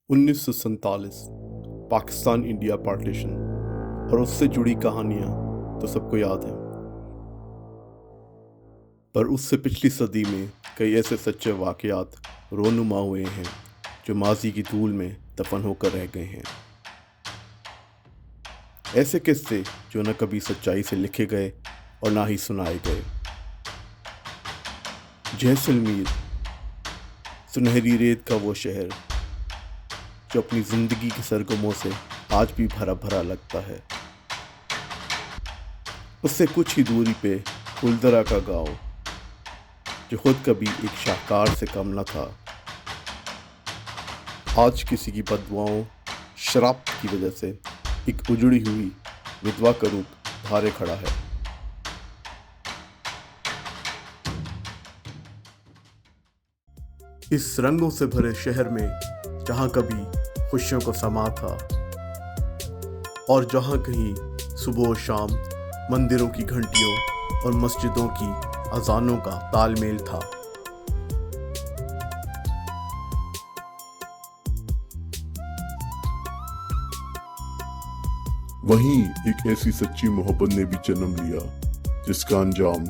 1947 Pakistan India partition और उससे जुड़ी कहानियां तो सबको याद हैं, पर उससे पिछली सदी में कई ऐसे सच्चे वाक़यात रोनुमा हुए हैं जो माजी की धूल में दफन होकर रह गए हैं। ऐसे किस्से जो न कभी सच्चाई से लिखे गए और ना ही सुनाए गए। जैसलमेर, सुनहरी रेत का वो शहर जो अपनी ज़िंदगी के सरगमों से आज भी भरा भरा लगता है। उससे कुछ ही दूरी पे कुलदरा का गांव, जो खुद कभी एक शाहकार से कम न था, आज किसी की बददुआओं, शराब की वजह से एक उजड़ी हुई विधवा का रूप धारे खड़ा है। इस रंगों से भरे शहर में जहाँ कभी खुशियों का समा था और जहाँ कहीं सुबह और शाम मंदिरों की घंटियों और मस्जिदों की अजानों का तालमेल था। वहीं एक ऐसी सच्ची मोहब्बत ने भी जन्म लिया जिसका अंजाम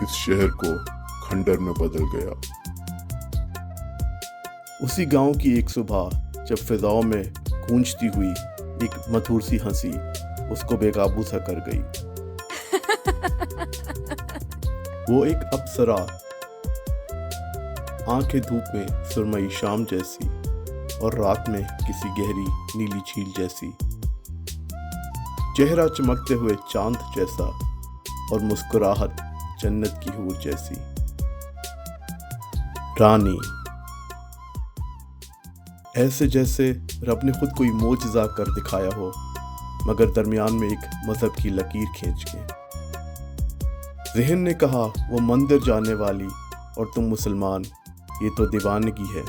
इस शहर को खंडर में बदल गया। उसी गांव की एक सुबह जब फिजाओं में गूंजती हुई एक मधुर सी हंसी उसको बेकाबू सा कर गई। वो एक अप्सरा, आंखें धूप में सुरमई शाम जैसी और रात में किसी गहरी नीली झील जैसी, चेहरा चमकते हुए चांद जैसा और मुस्कुराहट जन्नत की हूर जैसी। रानी, ऐसे जैसे रब ने खुद कोई मोजज़ा कर दिखाया हो, मगर दरमियान में एक मजहब की लकीर खींच के। ज़हन ने कहा वो मंदिर जाने वाली और तुम मुसलमान, ये तो दीवानगी है।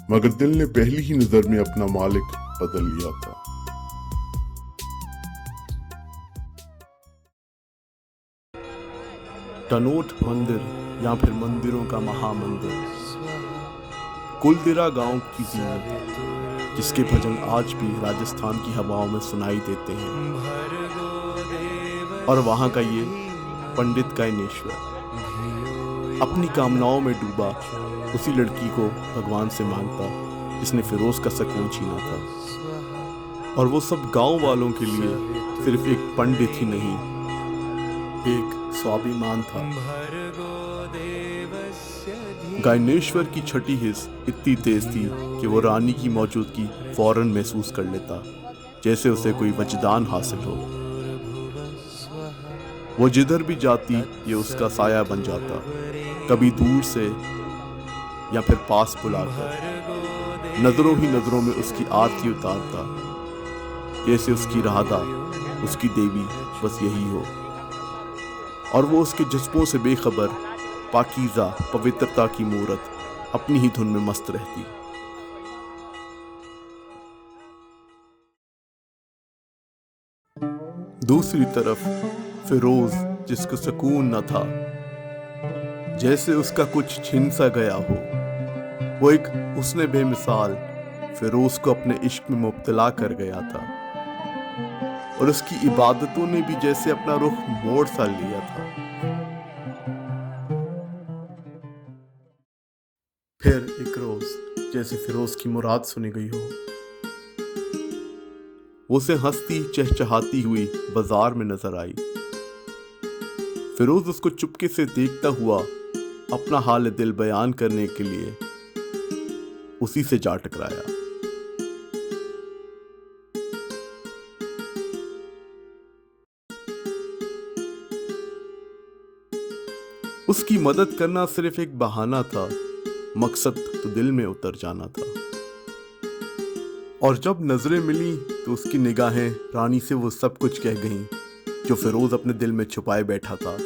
मगर दिल ने पहली ही नजर में अपना मालिक बदल लिया था। टनोट मंदिर या फिर मंदिरों का महामंदिर, कुलदरा गांव की जीनत, जिसके भजन आज भी राजस्थान की हवाओं में सुनाई देते हैं। और वहां का ये पंडित गायनेश्वर अपनी कामनाओं में डूबा उसी लड़की को भगवान से मांगता जिसने फिरोज का सुकून छीना था। और वो सब गांव वालों के लिए सिर्फ एक पंडित ही नहीं, एक स्वाभिमान था। गायनेश्वर की छठी हिस्स इतनी तेज थी कि वो रानी की मौजूदगी फौरन महसूस कर लेता, जैसे उसे कोई वजदान हासिल हो। वो जिधर भी जाती ये उसका साया बन जाता, कभी दूर से या फिर पास बुलाकर नजरों ही नजरों में उसकी आरती उतारता, जैसे उसकी राधा, उसकी देवी बस यही हो। और वो उसके जज्बों से बेखबर पाकीज़ा पवित्रता की मूरत अपनी ही धुन में मस्त रहती। दूसरी तरफ फिरोज, जिसको सुकून न था, जैसे उसका कुछ छिन सा गया हो। वो एक हुस्न बेमिसाल फिरोज को अपने इश्क में मुब्तला कर गया था और उसकी इबादतों ने भी जैसे अपना रुख मोड़ सा लिया था। फिर एक रोज जैसे फिरोज की मुराद सुनी गई हो, वो उसे हंसती चहचहाती हुई बाजार में नजर आई। फिरोज उसको चुपके से देखता हुआ अपना हाल दिल बयान करने के लिए उसी से जा टकराया। उसकी मदद करना सिर्फ एक बहाना था, मकसद तो दिल में उतर जाना था। और जब नजरें मिली तो उसकी निगाहें रानी से वो सब कुछ कह गईं जो फिरोज अपने दिल में छुपाए बैठा था।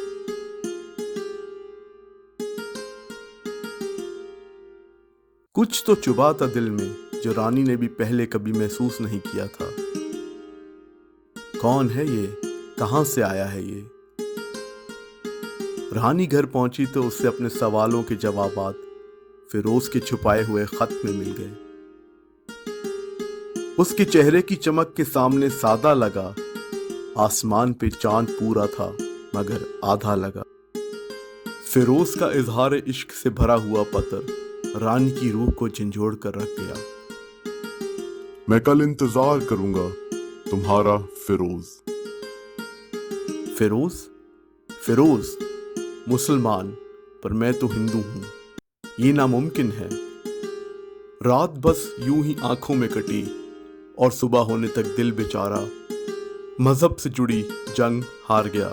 कुछ तो चुभा था दिल में जो रानी ने भी पहले कभी महसूस नहीं किया था। कौन है ये, कहां से आया है ये? रानी घर पहुंची तो उससे अपने सवालों के जवाबात फिरोज के छुपाए हुए खत में मिल गए। उसके चेहरे की चमक के सामने सादा लगा। आसमान पे चांद पूरा था मगर आधा लगा। फिरोज का इजहार इश्क से भरा हुआ पत्र रानी की रूह को झंझोड़ कर रख गया। मैं कल इंतजार करूंगा, तुम्हारा फिरोज। फिरोज? फिरोज मुसलमान, पर मैं तो हिंदू हूं, ये नामुमकिन है। रात बस यूं ही आंखों में कटी और सुबह होने तक दिल बेचारा मजहब से जुड़ी जंग हार गया।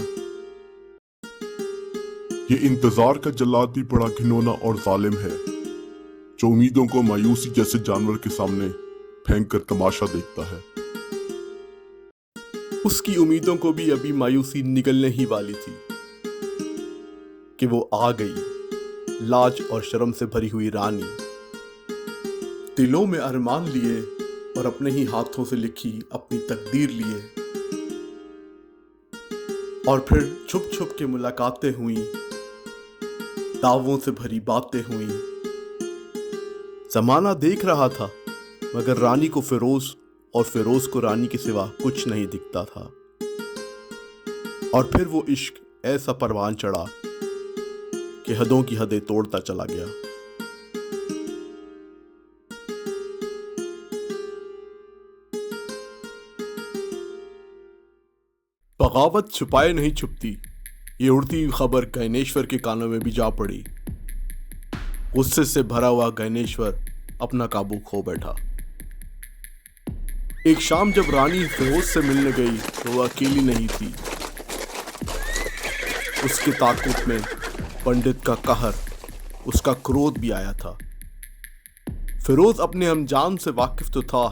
ये इंतजार का जल्लाद भी बड़ा घिनौना और जालिम है, जो उम्मीदों को मायूसी जैसे जानवर के सामने फेंक कर तमाशा देखता है। उसकी उम्मीदों को भी अभी मायूसी निकलने ही वाली थी कि वो आ गई, लाज और शर्म से भरी हुई रानी, दिलों में अरमान लिए और अपने ही हाथों से लिखी अपनी तकदीर लिए। और फिर छुप छुप के मुलाकातें हुई, दावों से भरी बातें हुई। जमाना देख रहा था मगर रानी को फिरोज और फिरोज को रानी के सिवा कुछ नहीं दिखता था। और फिर वो इश्क ऐसा परवान चढ़ा कि हदों की हदें तोड़ता चला गया। बगावत छुपाए नहीं छुपती, ये उड़ती हुई खबर गैनेश्वर के कानों में भी जा पड़ी। गुस्से से भरा हुआ गैनेश्वर अपना काबू खो बैठा। एक शाम जब रानी फिरोज से मिलने गई तो वह अकेली नहीं थी। उसके ताकुत में पंडित का कहर, उसका क्रोध भी आया था। फिरोज अपने अंजाम से वाकिफ तो था,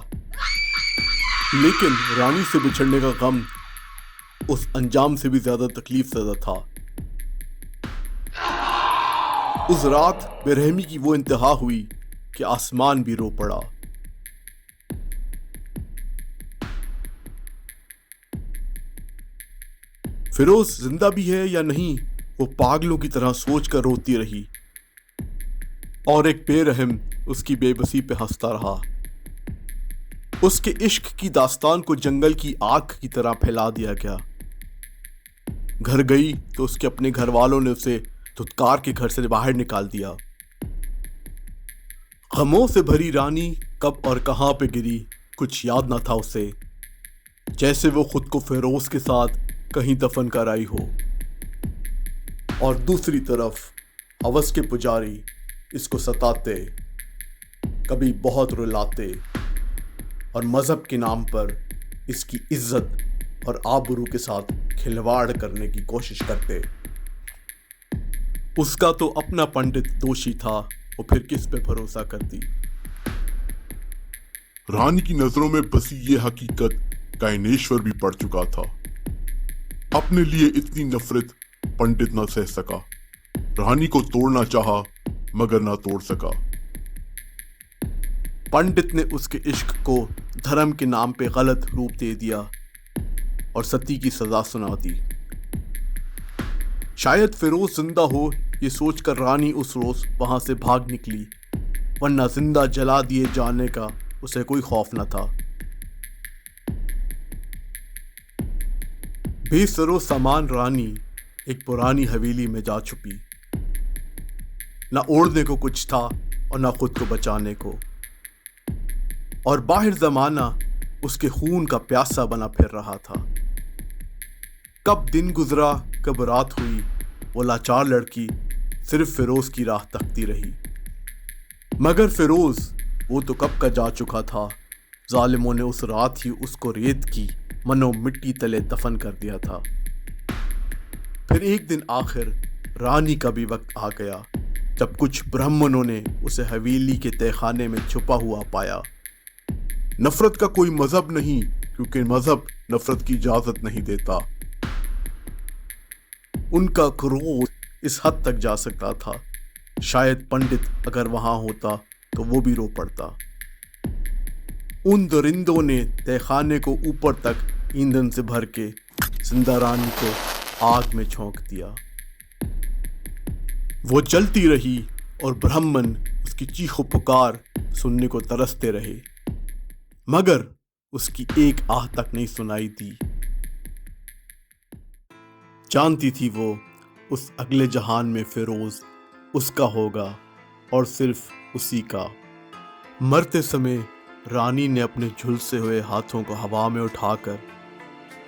लेकिन रानी से बिछड़ने का गम उस अंजाम से भी ज्यादा तकलीफ ज़दा था। उस रात बेरहमी की वो इंतहा हुई कि आसमान भी रो पड़ा। फिरोज जिंदा भी है या नहीं, वो पागलों की तरह सोच कर रोती रही और एक बेरहम उसकी बेबसी पे हंसता रहा। उसके इश्क की दास्तान को जंगल की आग की तरह फैला दिया गया। घर गई तो उसके अपने घर वालों ने उसे धुतकार के घर से बाहर निकाल दिया। गमों से भरी रानी कब और कहां पे गिरी कुछ याद न था उसे, जैसे वो खुद को फिरोज के साथ कहीं दफन कर आई हो। और दूसरी तरफ हवस के पुजारी इसको सताते, कभी बहुत रुलाते और मजहब के नाम पर इसकी इज्जत और आबरू के साथ खिलवाड़ करने की कोशिश करते। उसका तो अपना पंडित दोषी था, वो फिर किस पे भरोसा करती। रानी की नजरों में बसी ये हकीकत गैनेश्वर भी पड़ चुका था। अपने लिए इतनी नफरत पंडित न सह सका। रानी को तोड़ना चाहा मगर ना तोड़ सका। पंडित ने उसके इश्क को धर्म के नाम पे गलत रूप दे दिया और सती की सजा सुना दी। शायद फिरोज जिंदा हो ये सोचकर रानी उस रोज वहां से भाग निकली, वरना जिंदा जला दिए जाने का उसे कोई खौफ न था। बेसरो सामान रानी एक पुरानी हवेली में जा छुपी। न ओढ़ने को कुछ था और न खुद को बचाने को, और बाहर जमाना उसके खून का प्यासा बना फिर रहा था। कब दिन गुजरा कब रात हुई, वो लाचार लड़की सिर्फ फिरोज की राह तकती रही। मगर फिरोज वो तो कब का जा चुका था। जालिमों ने उस रात ही उसको रेत की मनो मिट्टी तले दफन कर दिया था। फिर एक दिन आखिर रानी का भी वक्त आ गया, जब कुछ ब्राह्मणों ने उसे हवेली के तहखाने में छुपा हुआ पाया। नफरत का कोई मजहब नहीं, क्योंकि मजहब नफरत की इजाजत नहीं देता। उनका क्रोध इस हद तक जा सकता था, शायद पंडित अगर वहां होता तो वो भी रो पड़ता। उन दरिंदों ने तहखाने को ऊपर तक ईंधन से भर के जिंदा रानी को आग में झोंक दिया। वो जलती रही और ब्राह्मण उसकी चीखों पुकार सुनने को तरसते रहे। मगर उसकी एक आह तक नहीं सुनाई दी। जानती थी वो उस अगले जहान में फिरोज उसका होगा और सिर्फ उसी का। मरते समय रानी ने अपने झुलसे हुए हाथों को हवा में उठाकर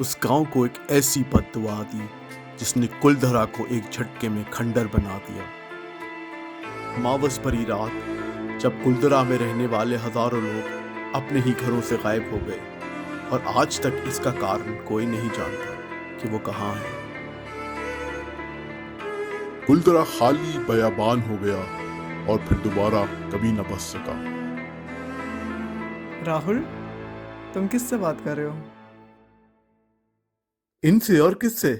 उस गांव को एक ऐसी बद्दुआ दी जिसने कुलधरा को एक झटके में खंडर बना दिया। मावस भरी रात जब कुलधरा में रहने वाले हजारों लोग अपने ही घरों से गायब हो गए और आज तक इसका कारण कोई नहीं जानता कि वो कहाँ है। कुलधरा खाली बयाबान हो गया और फिर दोबारा कभी न बस सका। राहुल, तुम किससे बात कर रहे हो? इनसे और किससे?